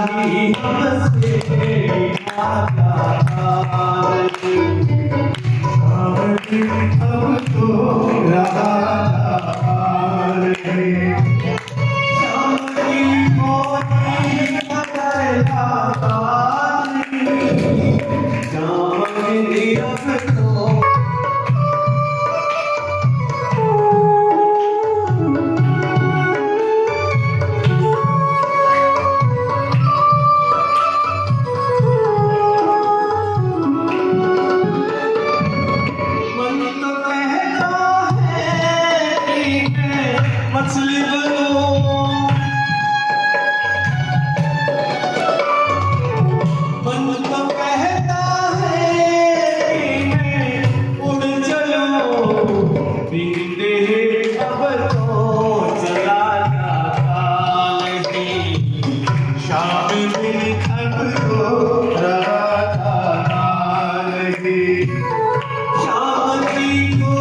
ही हमसे आज्ञा अब तो रहा मछली बनो मन तो कहता है उड़ चलो बीते अब तो चला जाता नहीं शाम भी अब तो रहा नहीं शाम की को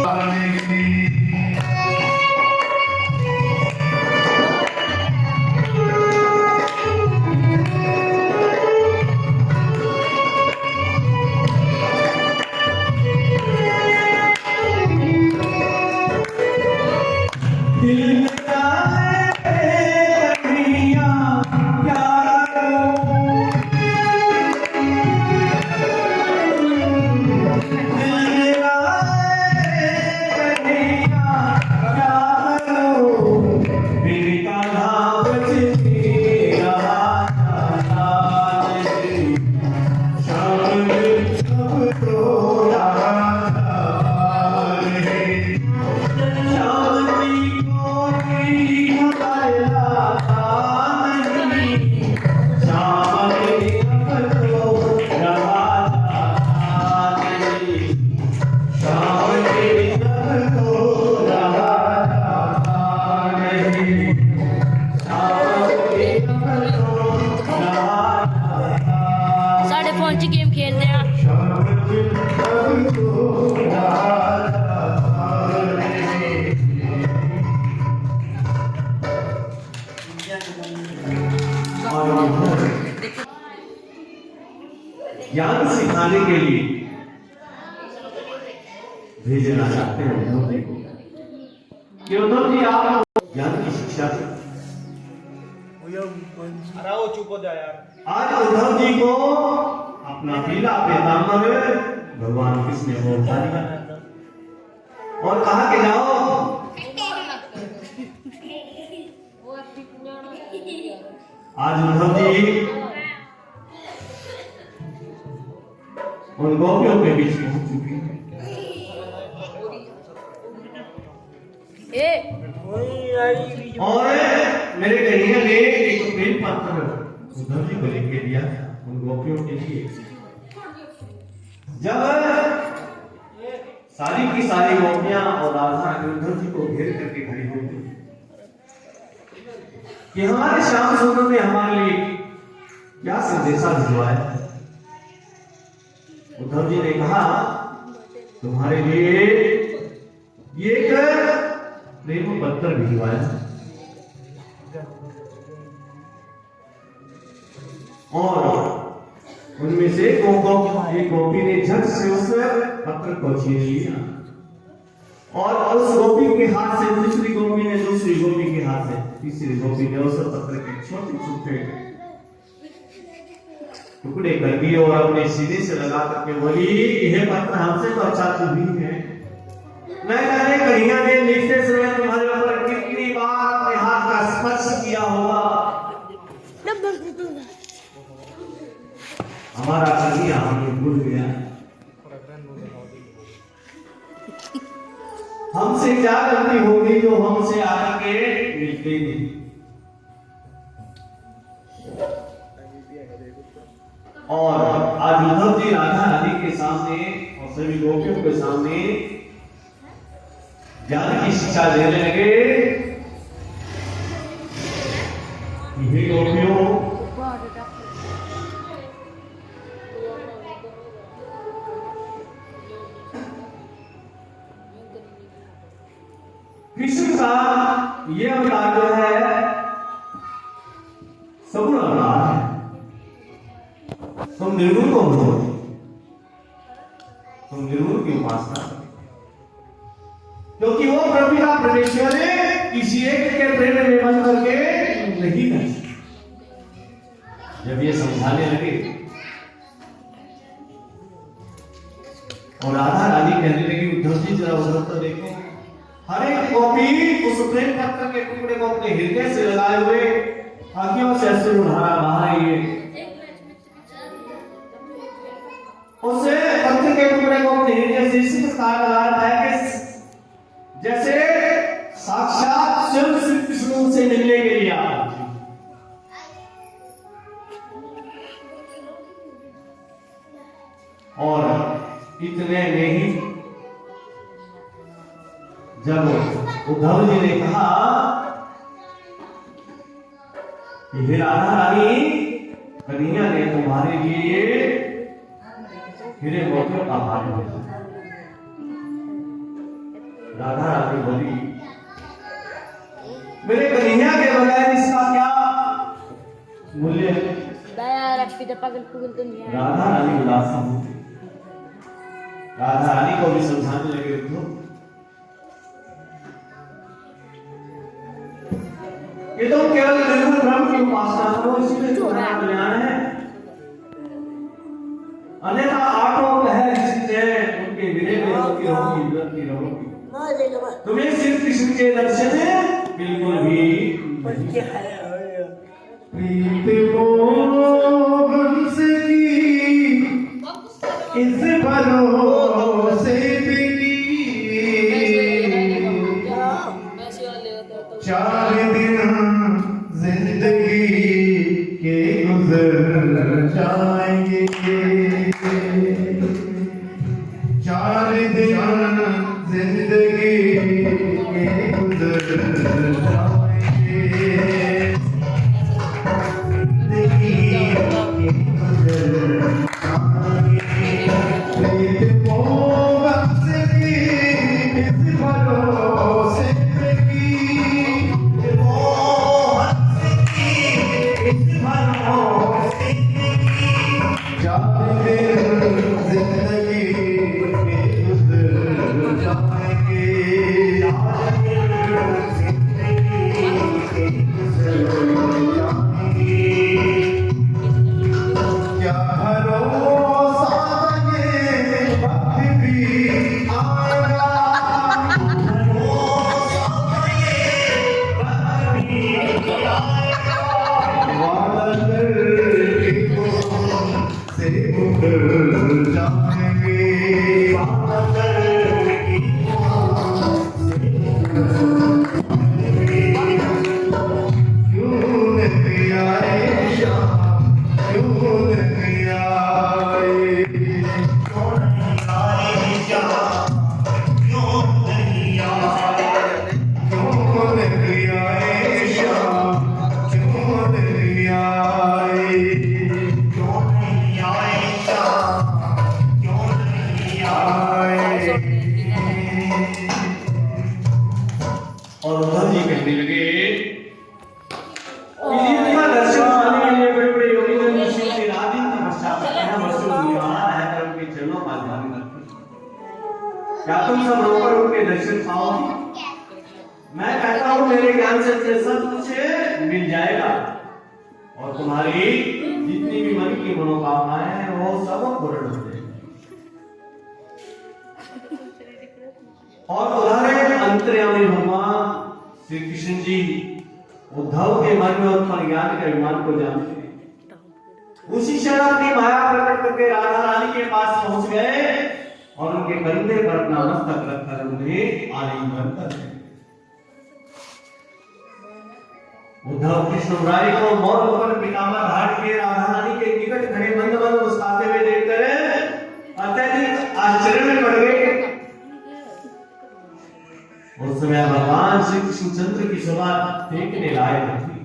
दिल में क्या है कन्हैया क्या करूं दिल में क्या है कन्हैया क्या करूं मेरे कान्हा बजते रहा जाता नहीं शाम में अब तो रहा नहीं साढ़े फोन च गेम खेलते हैं। ज्ञान सिखाने के लिए भेजना चाहते हैं उद्धव जी को कि उद्धव जी आप ज्ञान की शिक्षा दें। चुप हो जा यार। आज उद्धव जी को अपना पीला पीताम्बर भगवान कृष्ण ने उठा दिया और कहा कि जाओ आज उद्धव जी उन गोपियों के बीच पहुंच चुके हैं। और मेरे कन्हैया ने एक प्रेम पत्र उद्धव जी को लिख के दिया उन गोपियों के लिए। जब सारी की सारी गोपियां और राधा उद्धव जी को घेर करके खड़ी हो गई कि हमारे श्याम सुंदर ने हमारे लिए क्या संदेशा भिजवाया। उद्धव जी ने कहा तुम्हारे लिए ये प्रेम पत्र भिजवाया और उनमें से एक गोपी ने झट से उस पत्र को छीन लिया और उस गोपी के हाथ से दूसरी गोपी ने दूसरी गोपी के हाथ से तीसरी गोपी ने उस पत्र के छोटे छोटे टुकड़े कर दिए और अपने सीने से लगा करके बोली यह पत्र हमसे तो अच्छा तू भी है। मैं जाने कन्हैया ने लिखते समय तुम्हारे ऊपर कितनी बार अपने हाथ का स्पर्श किया होगा। हमारा कन्हैया हमें भूल गया। हमसे क्या गलती होगी जो हमसे आकर के मिलते नहीं। और आज उद्धव जी राधा रानी के सामने और सभी गोपियों के सामने ज्ञान की शिक्षा देने लगे। ये गोपियों कृष्ण का ये अवतार जो है सगुण अवतार है। तुम निर्गुण को भूलो, तुम निर्गुण की उपासना करो, क्योंकि वो प्रभु परमेश्वर किसी एक के प्रेम में बंद करके नहीं कर सकते। जब ये समझाने लगे और राधा रानी कहने लगी, उद्धव जी जरा उधर तो देखो, हर एक गोपी उस प्रेम पत्र के टुकड़े को अपने हृदय से लगाए हुए आंखों से अश्रु बहा रही है, उसे पत्र के टुकड़े को अपने हृदय से इसी प्रकार लगा रहा है कि जैसे साक्षात स्वयं श्री कृष्ण से मिलने के लिए आया। और इतने में ही जब उद्धव जी ने कहा कि हे राधा रानी, कन्हैया ने तुम्हारे लिए हीरे मोतियों का हार भेजा। राधा रानी बोली, मेरे कन्हैया के बगैर इसका क्या मूल्य है? राधा रानी उदास हो गई। राधा रानी को भी समझाने लगे, ये तो केवल निर्गुण ब्रह्म की उपासना करो, इसीलिए तुम्हारा कल्याण है। अन्यथा आठों कहे जिससे उनके विरह में होती रहोगी, विरक्ति रहोगी। तुम्हें श्री कृष्ण के दर्शन बिल्कुल भी प्रीत मोह हमसे की इस भरोसे पे की, 4 दिन जिंदगी के गुजर जाएंगे, 4 दिन जिंदगी के गुजर जाएंगे, जिंदगी के गुजर और उद्धव जी कहने लगे, इतना दर्शन पाने के लिए बड़े बड़े योगी जन ऋषियों ने रात दिन तपस्या करना वर्षों निवास रहकर उनके चरणों का ध्यान करते। क्या तुम सब रोकर उनके दर्शन पाओगे? मैं कहता हूँ मेरे ज्ञान से सब कुछ मिल जाएगा और तुम्हारी जितनी भी मन की मनोकामनाएं हैं वो सब पूर्ण हो जाएगी। और उदाहरण अंतर्यामी भगवान श्री कृष्ण जी उद्धव के मन में उत्पन्न ज्ञान के अभिमान को जानते हैं। उसी क्षण अपनी माया प्रकट करके राधा रानी के पास पहुंच गए और उनके कंधे पर अपना मस्तक रखकर उन्हें आलिंगन कर दिया। उद्धव कृष्ण मुरारी को मौन पर पितामह धारण किए राधा रानी के निकट खड़े मंद मंद मुस्कुराते हुए देखकर अत्यधिक आश्चर्य में पड़ गए। उस समय भगवान श्री कृष्णचंद्र की शोभा देखने लायक थी।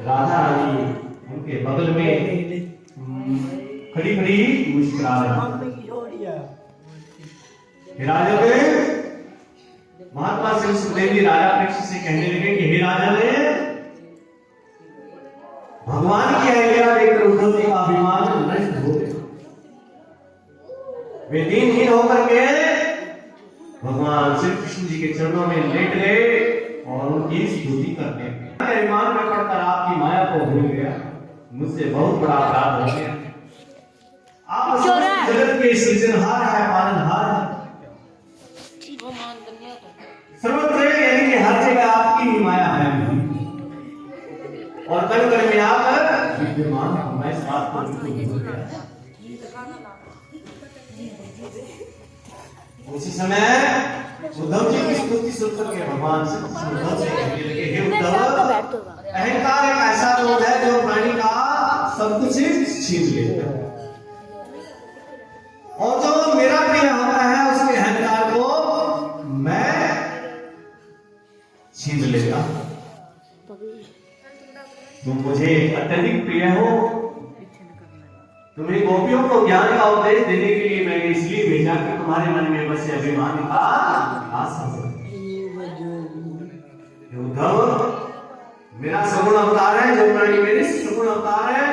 राधा रानी उनके बगल में खड़ी खड़ी मुस्कुरा रही। महात्मा श्री सुखदेव जी राजा परीक्षित से कहने लगे कि हे राजा ने भगवान की अहल्या देखकर उद्धव जी का अभिमान नष्ट हो गया। वे दीनहीन होकर के भगवान श्री कृष्ण जी के चरणों में लेट गए और उनकी स्तुति करने लगे। अभिमान में पड़कर आपकी माया को भूल गया, मुझसे बहुत बड़ा अपराध हो गया। आप जगत के सृजनहार है, पालनहार है, सर्वत्र यानी कि हर जगह आपकी ही माया है और कण कण में आप विद्यमान हैं। मैं इस बात को बिल्कुल भूल गया। उसी समय उद्धव जी की स्तुति सुनकर के भगवान श्री कृष्ण उद्धव से कहने लगे, हे उद्धव, अहंकार एक ऐसा रोग है जो प्राणी का सब कुछ छीन लेता है और जो मेरा प्रिय होता है उसके अहंकार को मैं छीन लेता। तुम मुझे अत्यधिक प्रिय हो, तुम्हें गोपियों को ज्ञान का उपदेश देने के लिए मैंने इसलिए भेजा कि तुम्हारे मन में बस अभिमान का विकास हो। उद्धव, मेरा सगुण अवतार है, जो प्राणी मेरे सगुण अवतार है,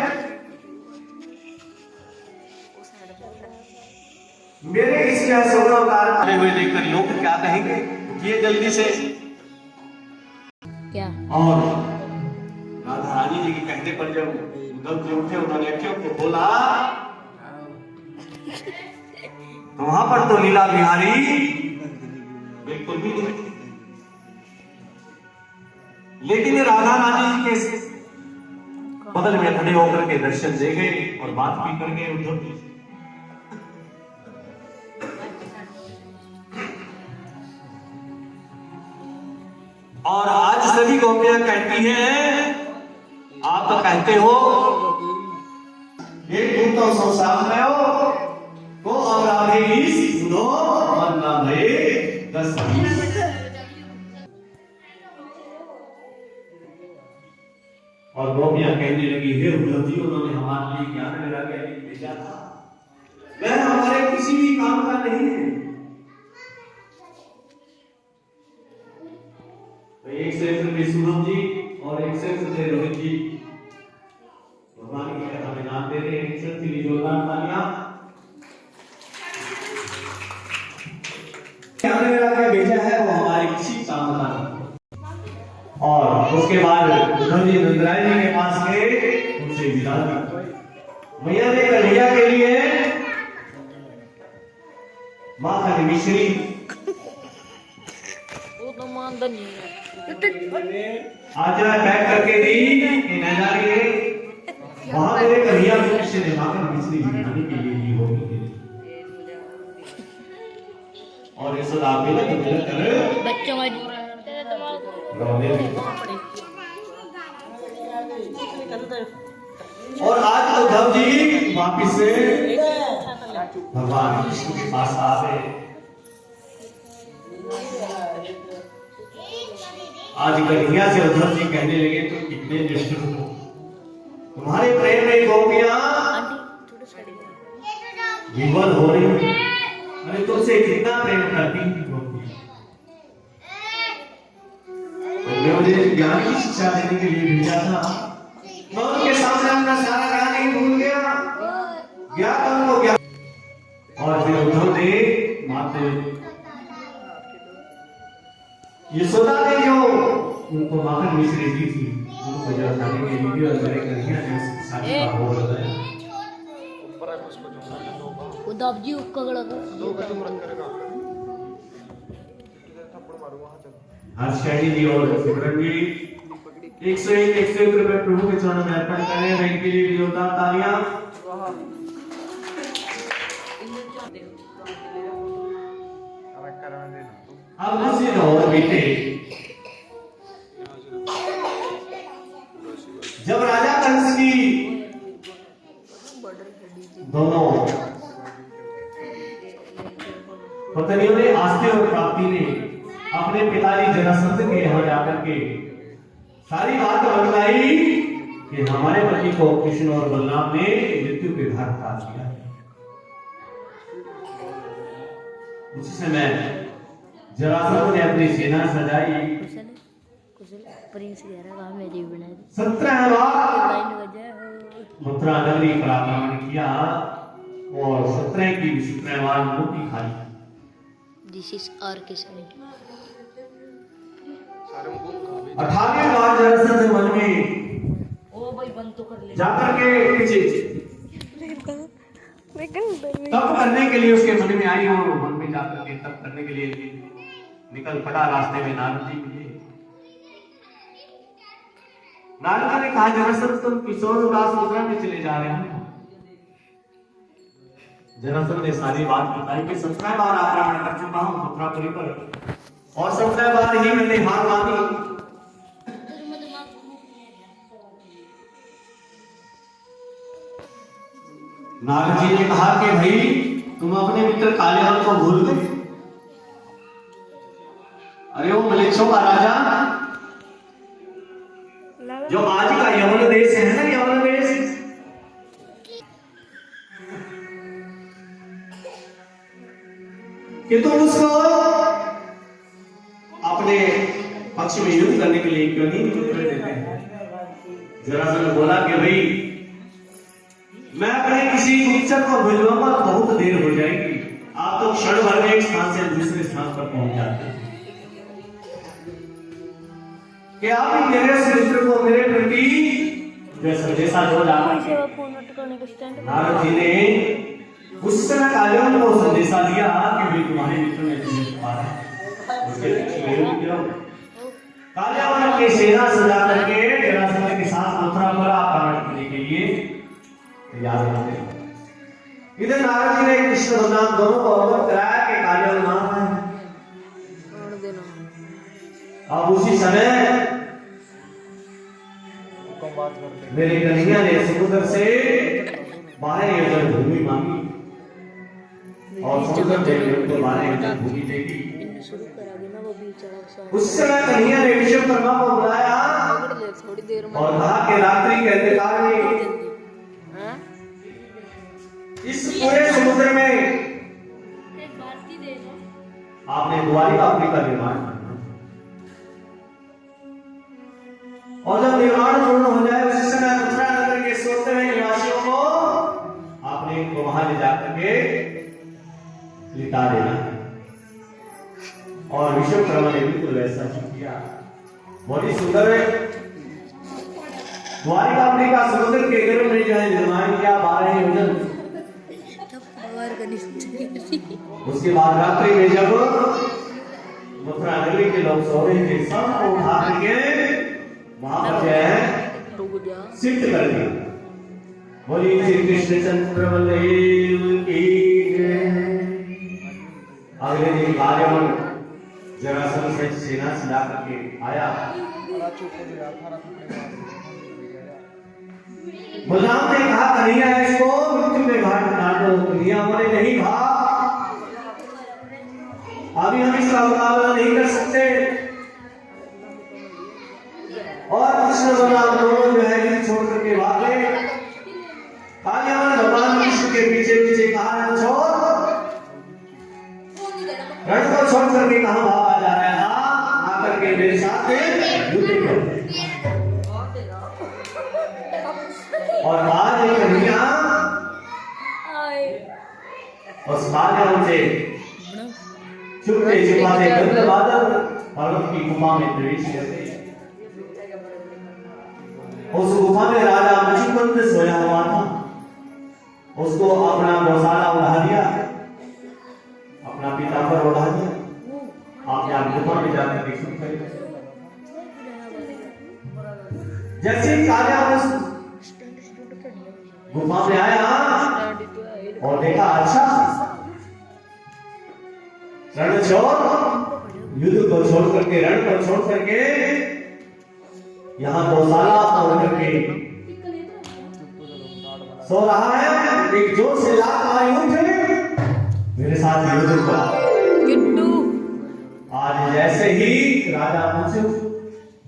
मेरे इस सगुण अवतार खड़े हुए देखकर लोग क्या कहेंगे, ये जल्दी से क्या। और राधा रानी जी के कहने पर जब उद्धव जी उठे, उन्होंने अखियों को खोला तो वहां पर तो लीला बिहारी बिल्कुल भी नहीं, लेकिन राधा रानी जी के बगल में खड़े होकर के दर्शन दे गए और बात भी कर गए उद्धव जी। और आज सभी गोपियां कहती हैं, आप तो कहते हो एक दिन तो संसार में हो तो अमराधे 20 सुनो वरना भये 10-20। और गोपियां कहने लगी, हे उद्धव जी, उन्होंने हमारे लिए ज्ञान वैराग्य भेजा था, वह हमारे किसी भी काम का नहीं है। तो एक क्षेत्र में सुरभ जी और एक क्षेत्र में रोहित जी भगवान की कथा में नाम दे रहे हैं। एक क्षेत्र के लिए जोरदार तालियां। ज्ञान वैराग्य भेजा है वो हमारे किसी काम का नहीं। और उसके बाद उद्धव जी नंदराय जी के पास गए, उनसे विदा दी। मैया ने कन्हैया के लिए माखन मिश्री तो मानता नहीं है। आजा पैक करके दी कि न जाने वहां मेरे कन्हैया को किसी ने माखन मिश्री खाने के लिए दी होगी और इस लाभ में तो मिलत कर बच्चों का रोने और आज उद्धव जी वापिस से भगवान कृष्ण के पास आ गए। आज कन्हैया से उद्धव जी कहने लगे, तुम कितने निष्ठुर हो, तुम्हारे प्रेम में गोपियां विवल हो रही हैं। अरे तुमसे कितना प्रेम करती हैं गोपियां। तुमने मुझे ज्ञान की शिक्षा देने के लिए भेजा था, मैं उनके सामने अपना सारा ज्ञान ही भूल गया, ज्ञान उनको ज्ञान। और फिर उद्धव ने माते यशोदा ने जो उनको माखन मिश्री दी थी, उनको जब खाने के लिए और मेरे कन्हैया ने उसकी शादी का भोग लगाया। उद्धव जी उकगड़ हर्षाणी जी और सिमरन जी 101 रुपए प्रभु के चरणों में अर्पण करें। मैं इनके लिए जोरदार तालियां। अब मुझे और बेटे, जब राजा कंस की दोनों पत्नियों ने आस्ते और प्राप्ति ने अपने पिताजी जरासंध के यहाँ जाकर के सारी बात बतलाई कि हमारे पति को कृष्ण और बलराम ने मृत्यु के घाट उतार दिया। उसी समय जरासंध ने अपनी सेना सजाई। 17 लाख मथुरा नगरी पर आक्रमण किया और 17 की शुक्रवार मूर्ति खाई। दिस इज आर के सनी। 18वें बार जरासंध मन में ओ भाई बंद तो कर ले। जाकर के पीछे तप करने के लिए उसके मन में आई और मन में जाकर के तप करने के लिए निकल पड़ा। रास्ते में नारद जी मिले। नारद जी ने कहा, जरासंध तुम किशोर दास मुद्रा में चले जा रहे हो। जरासंध ने सारी बात बताई कि 17 बार आक्रमण कर चुका हूं मथुरापुरी पर और 17 बार ही मैंने हार मानी। नारद जी ने कहा कि भाई तुम अपने मित्र काल्यावन को भूल गए। अरे वो मलेच्छों का राजा जो आज का यमन देश है ना, यमन देश, कि तुम उसको अपने पक्ष में युद्ध करने के लिए क्यों नहीं युद्ध करने देते हैं? जरासंध बोला कि भाई मैं अपने किसी गुप्तचर को भिजवाऊंगा तो बहुत देर हो जाएगी। आप तो क्षण भर में एक स्थान से दूसरे स्थान पर पहुंच जाते हैं। कि आप ही मेरे उस मित्र को मेरे प्रति जो संदेशा जो लाना। नारद जी ने उस समय काल्यावन को संदेशा दिया कि भाई तुम्हारे मित्र ने तुम्हें मारा, उसके पीछे गिरो। काल्यावन अपनी सेना सजा करके जरासंध के साथ मथुरा पर आक्रमण करने के लिए तैयार होते। इधर नारद जी ने कृष्ण बलराम दोनों को अवगत कराया कि काल्यावन नाम है। अब उसी समय मेरे कन्हैया ने समुद्र से 12 योजन भूमि मांगी और समुद्र देवी को 12 योजन भूमि देगी। उस समय कन्हैया ने विश्वकर्मा को बुलाया और कहा कि रात्रि के अंधकार में इस पूरे समुद्र में आपने द्वारिकापुरी का निर्माण करना और जब निर्माण पूर्ण हो जाए उसी समय मथुरा नगर के 17 निवासियों को आपने वहां ले जाकर के लिटा देना। और विश्वकर्मा ने बिल्कुल वैसा ही किया। बहुत ही सुंदर है। द्वारिकापुरी का समुद्र के गर्भ में जो है निर्माण किया 12 योजन। उसके बाद रात्रि में जब मथुरा नगरी के लोग सो रहे थे, सबको उठा करके वहां पर जो है सिद्ध कर दिया। बोलिए श्री कृष्ण चंद्र बलदेव की जय। अगले दिन काल्यावन जरासंध से सेना सजा करके आया। बलराम ने कहा कन्हैया इसको मृत्यु में घाट डाल दो। कन्हैया बोले नहीं भाग, अभी हम इसका मुकाबला नहीं कर सकते। और कृष्ण बलराम दोनों जो है युद्ध छोड़ करके भागे। काल्यावन भगवान विष्णु के पीछे पीछे कहा रण को छोड़ करके कहां भागा जा रहा है? आकर के मेरे साथ युद्ध करो। और आज कन्हैया उस काल्यावन से छुपते छिपाते गंधर्वादन पर्वत की गुफा में प्रवेश करते। उस गुफा में राजा मुचुकुंद सोया हुआ था। उसको अपना गौशाला उड़ा दिया, अपना पीताम्बर उड़ा दिया। आपने आप गुफा में जाकर देख सकते हैं। जैसे ही काल्यावन गुफा में आया और देखा अच्छा रण छोड़, युद्ध को छोड़ करके, रण को छोड़ करके यहाँ गौशाला तोड़ करके सो रहा है। एक जोर से लात आई उठे मेरे साथ युद्ध का। आज जैसे ही राजा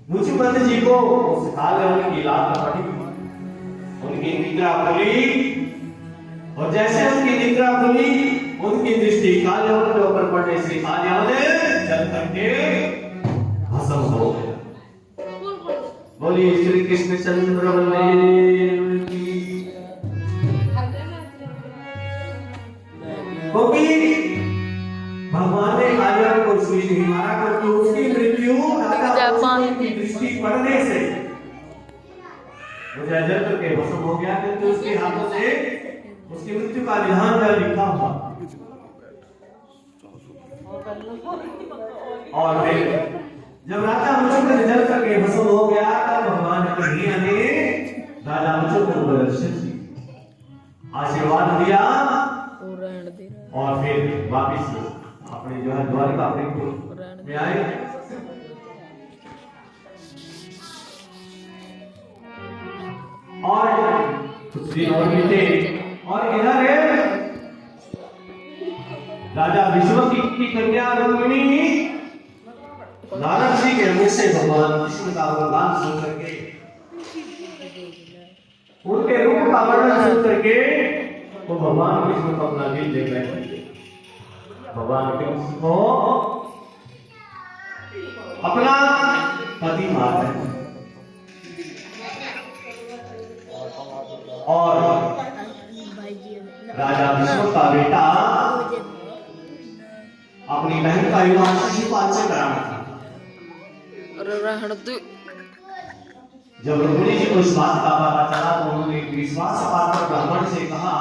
मुचुकुंद जी को उस काल्यावन की लात पड़ी, उनकी निद्रा खुली और जैसे उनकी निद्रा खुली उनकी दृष्टि काल्यावन के ऊपर पड़ने से काल्यावन जल करके भस्म हो गया। बोलिए श्री कृष्ण चंद्र बलदेव की क्योंकि भगवान ने आर्यन को सुई नहीं मारा, क्योंकि उसकी मृत्यु जापान की दृष्टि पड़ने से मुझे अजर करके भस्म हो गया, क्योंकि उसके हाथों से उसकी मृत्यु का विधान कर लिखा हुआ। और फिर जब राजा मुचुकुंद जल करके भस्म हो गया, तब भगवान कन्हैया ने राजा मुचुकुंद को दर्शन दिया, आशीर्वाद दिया और फिर वापिस अपने जो है द्वारिका में आए। और कुछ दिन और बीते और इधर राजा विश्वकी की कन्या रुक्मिणी नारद जी के मुख से भगवान विष्णु का वरदान सुन करके, उनके रूप का वर्णन सुन करके वो भगवान विष्णु को अपना दिल दे गए। भगवान विष्णु को अपना पति मान रहे और राजा विष्णु का बेटा अपनी बहन का विवाह शिशुपाल से कराना था। जब रुक्मिणी जी को इस बात का पता चला तो उन्होंने विश्वास पात्र ब्राह्मण से कहा,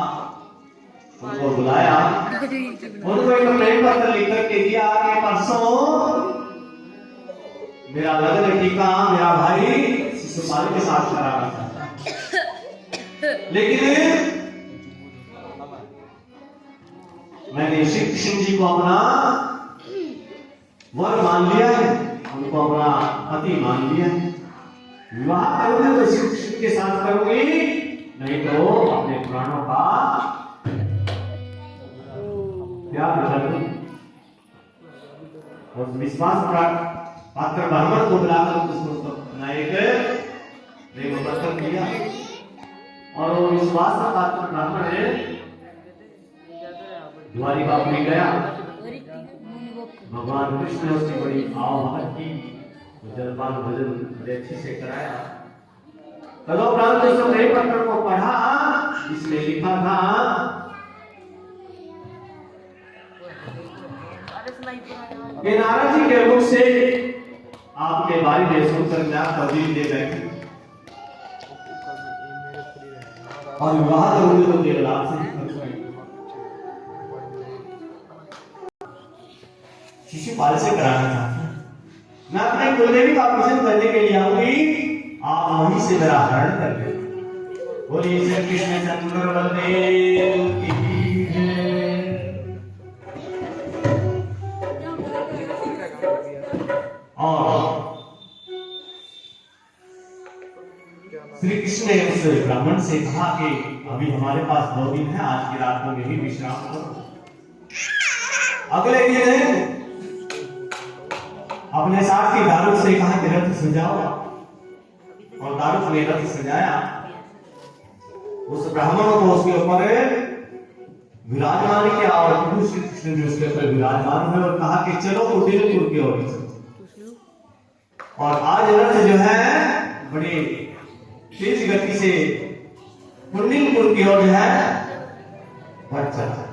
उनको बुलाया, उनको एक प्रेम पत्र लिख करके दिया कि परसों मेरा लगन टीका मेरा भाई शिशुपाल के साथ कराना था, लेकिन मैंने श्री कृष्ण जी को अपना वर मान लिया है, उनको अपना पति मान लिया है। विवाह करूंगी तो श्री कृष्ण के साथ करूंगी, नहीं तो अपने प्राणों का त्याग कर दूंगी। और विश्वास पात्र ब्राह्मण को बुलाकर उसको नायक प्रेम पत्र दिया और वो विश्वास पात्र ब्राह्मण ने द्वारिका में गया। भगवान कृष्ण ने उसकी बड़ी आवभगत की, जलपान भजन बड़े अच्छे से कराया। तदोपरांत उस प्रेम पत्र को पढ़ा, इसमें लिखा था कि नारद जी के मुख से आपके बारे में सुनकर मैं आपका दिल दे गए और विवाह करूंगी तो देर लाभ से शिशुपाल से कराना चाहता हूं। मैं अपने कुलदेवी का पूजन करने के लिए आऊंगी, आप वहीं से मेरा हरण कर लेना। बोलिए श्री कृष्ण चंद्र बलदेव की जय। और श्री कृष्ण ने उस ब्राह्मण से कहा कि अभी हमारे पास 2 दिन है, आज की रात को यही विश्राम करो। अगले दिन अपने साथ के दारुक से कहा कि रथ सजाओ, और दारुक ने रथ सजाया। उस ब्राह्मण को उसके ऊपर विराजमान किया और प्रभु श्री कृष्ण ने उसके ऊपर विराजमान हुए और कहा कि चलो कुटिलपुर की ओर चलो। और आज रथ जो है बड़ी तेज गति से कुटिलपुर की ओर जो है बढ़ चला।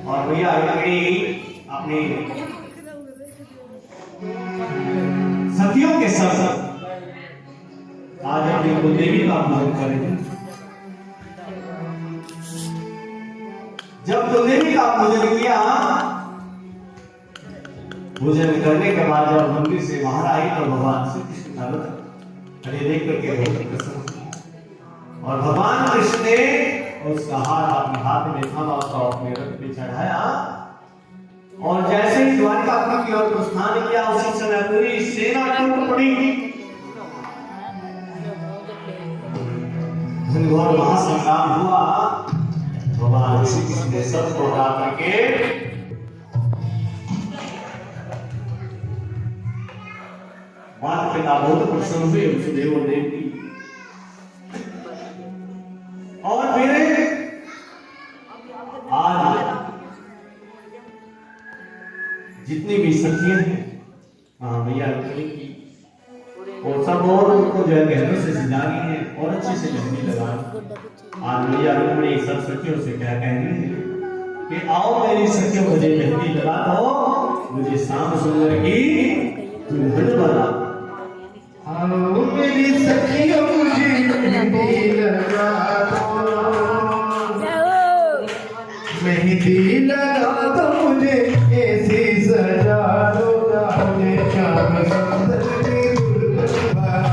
और भैया अपनी सखियों के साथ आज अपनी कुलदेवी का पूजन करेंगे। जब कुलदेवी का पूजन किया, पूजन करने के बाद जब मंदिर से बाहर आई तो भगवान श्री कृष्ण का रथ देख करके बहुत प्रसन्न हुए और भगवान कृष्ण ने उसका हाथ अपने हाथ में थामा, उसका अपने रथ पे चढ़ाया और जैसे ही द्वारिका की ओर प्रस्थान किया, उसी समय पूरी सेना टूट पड़ी। घनघोर महासंग्राम हुआ। भगवान श्री कृष्ण ने सबको हरा करके माता पिता बहुत प्रसन्न हुए वसुदेव और देवकी। और फिर आज जितनी भी सखियां हैं भैया की वो सब और को जो है गहनों से सजा रही है और अच्छे से मेहंदी लगा आज मैया रुक्मिणी सब सखियों से क्या कह रही है कि आओ मेरी सखियों मुझे मेहंदी लगा दो मुझे शाम सुंदर की दुल्हन बना आओ मेरी सखियों मुझे मेहंदी लगा मेहंदी लगा दो मुझे ऐसी सजा दो मुझे श्याम सुंदर की दुल्हन बना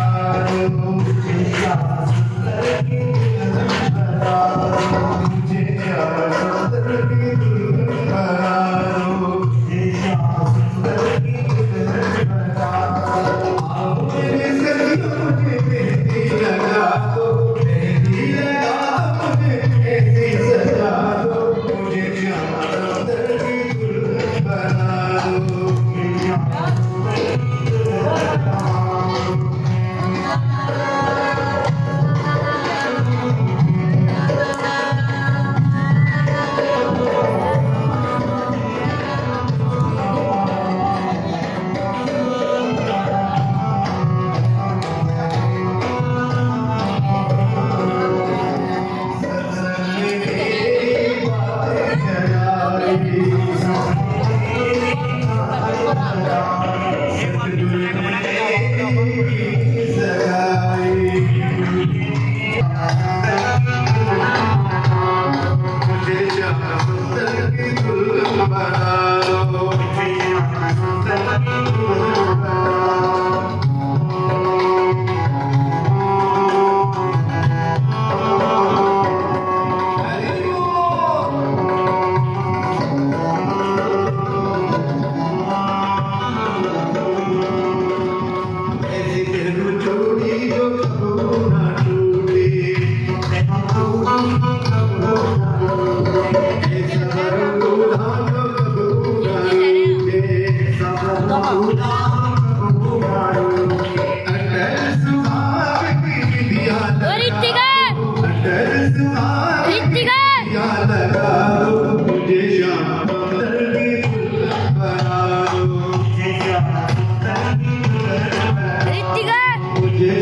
दो मुझे श्याम सुंदर की दुल्हन बना दो मुझे श्याम सुंदर की दुल्हन बना दो मुझे श्याम सुंदर की दुल्हन बना दो आओ मेरी सखियों मुझे मेहंदी लगा दो मेहंदी लगा दो मुझे ऐसी सजा दो मुझे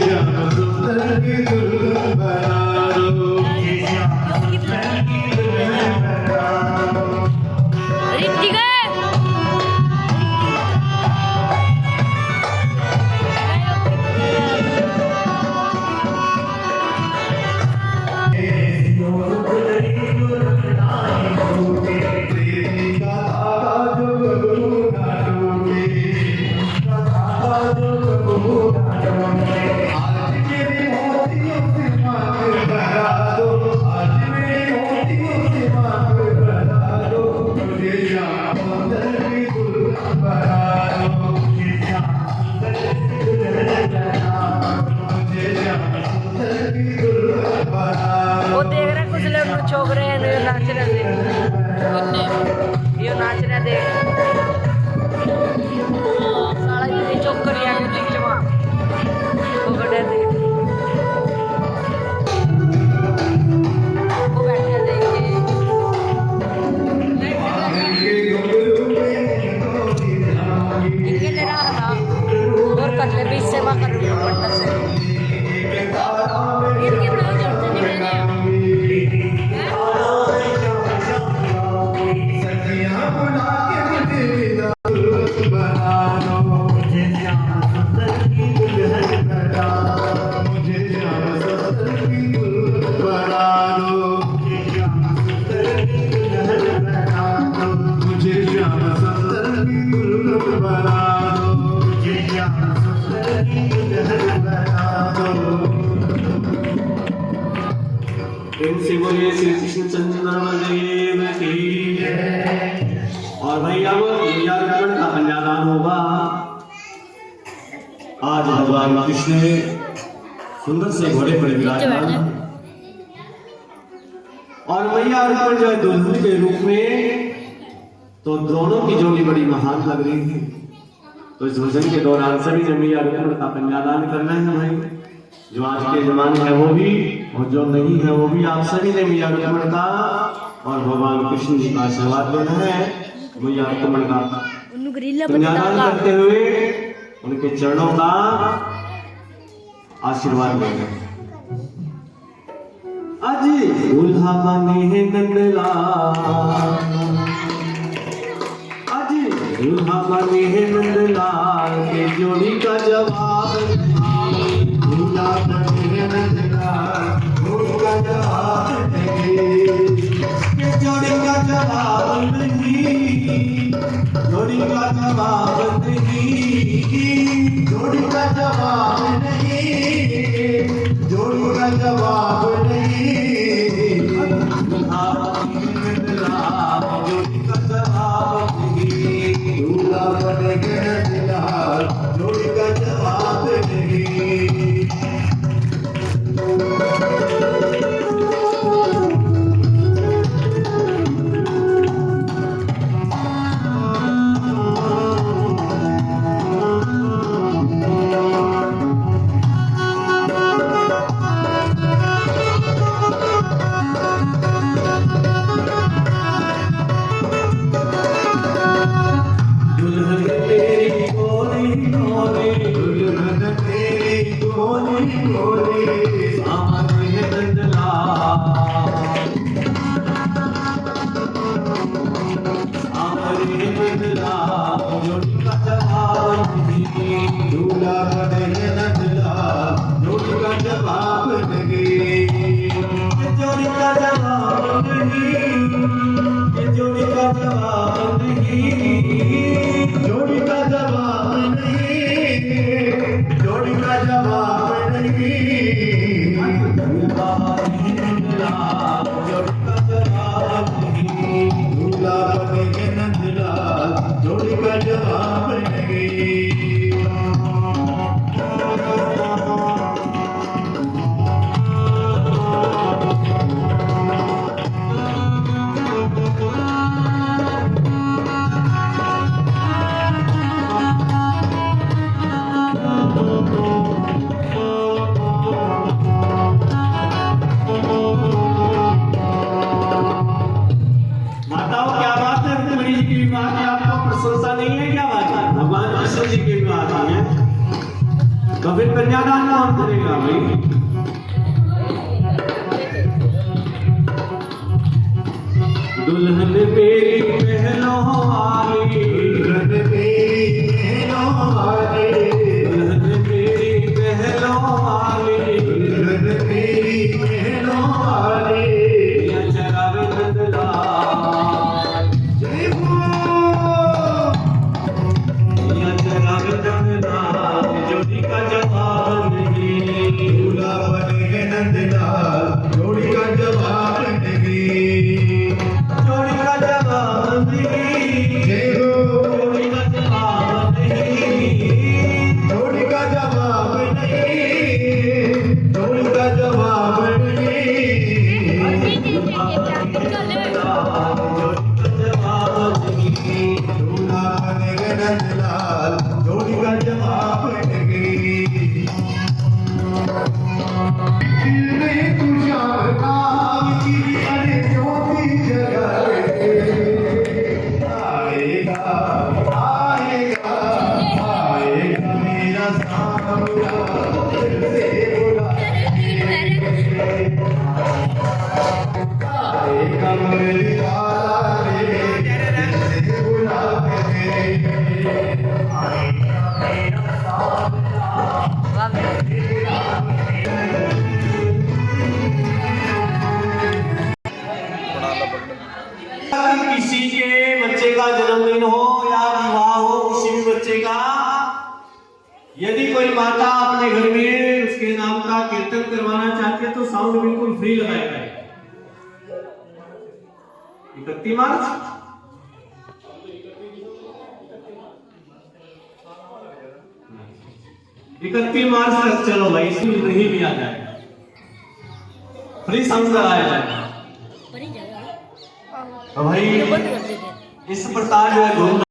श्याम सुंदर की दुल्हन बना दो मुझे श्याम सुंदर की दुल्हन बना दो वो देख रहे कुछ लोग चौक रहे हैं ये नाच रहे देख ये नाच रहे देख साला ये चौक कर दिया कुछ जमा वो गड्ढे देख वो बैठे देख इनके ले रहा था और कटले भी सेवा कर रही हूँ पटना से इनके ब्लाउज जड़ते नहीं से बोलिए श्री कृष्ण चंद्र देव की जय। और भाई अब मैया रुक्मिणी का कन्यादान होगा। आज भगवान कृष्ण सुंदर से घोड़े पर विराजमान और मैया रुक्मिणी जो है दुल्हन के रूप में, तो दोनों की जोड़ी बड़ी महान लग रही थी। तो इस भजन के दौरान सभी ने मैया रुक्मिणी का कन्यादान करना है भाई, जो आज के जमाने है वो भी और जो नहीं है वो भी। आप सभी ने मैया रुक्मिणी का और भगवान कृष्ण जी का आशीर्वाद लेना है। मैया रुक्मिणी का कन्यादान करते हुए उनके चरणों का आशीर्वाद लेंगे। आज दूल्हा बने हैं नंदलाल, आज दूल्हा बने हैं नंदलाल के जोड़ी का जवाब नहीं। दूल्हा बने हैं नंदलाल, जोड़ी का जवाब नहीं। के जोड़ी का जवाब नहीं, जोड़ी का जवाब नहीं, जोड़ी का जवाब नहीं, जोड़ी का जवाब नहीं। दूल्हा बने हैं नंदलाल जोड़ी का जवाब नहीं। दूल्हा बने हैं नंदलाल, जोड़ी का जवाब नहीं। दुल्हन तेरी गोरी गोरी, दुल्हन तेरी गोरी गोरी, सामने है नंदलाल, सामने है नंदलाल जोड़ी का जवाब नहीं। दूल्हा बने हैं नंदलाल, जोड़ी का जवाब नहीं। जोड़ी का जवाब नहीं, जोड़ी का जवाब नहीं, जोड़ी का जवाब नहीं, जोड़ी का जवाब नहीं। दूल्हा बने नंदलाल जोड़ी का जवाब नहीं। दूल्हा बने हैं नंदलाल, जोड़ी का जवाब नहीं। माताओं क्या बात है, गणेश जी की विवाह की आपको प्रशंसा नहीं है क्या बात है? भगवान कृष्ण जी की विवाह की है तो फिर कन्यादान कौन करेगा भाई? दुल्हन मेरी पहलों वाली, दुल्हन तेरी बहनों वाली, दुल्हन मेरी पहलों वाली, दुल्हन तेरी बहनों वाली। या चरावे नंदलाल, जय हो। या चरावे नंदलाल जोड़ी का जवाब नहीं। दूल्हा बने हैं नंदलाल, जोड़ी का जवाब नहीं। जोड़ी का जवाब नहीं, जय हो। जोड़ी का जवाब नहीं, जोड़ी का जवाब नहीं, जोड़ी का जवाब नहीं। दूल्हा बने नंदलाल जोड़ी का जवाब नहीं। दूल्हा बने हैं नंदलाल, जोड़ी का जवाब नहीं। दिल तुषार नाम की अरे ज्योति जगाए, आएगा आएगा आएगा मेरा सामना, दिल से आएगा मेरी वाला रे, दिल से बुला के आएगा मेरा सामना। किसी के बच्चे का जन्मदिन हो या विवाह हो, किसी भी बच्चे का, यदि कोई माता अपने घर में उसके नाम का कीर्तन करवाना चाहती है तो साउंड बिल्कुल फ्री लगाया जाए। 31 मार्च तक चलो भाई, इसमें नहीं भी आ जाएगा, फ्री साउंड लगाया जाएगा। तो भाई इस प्रकार जो है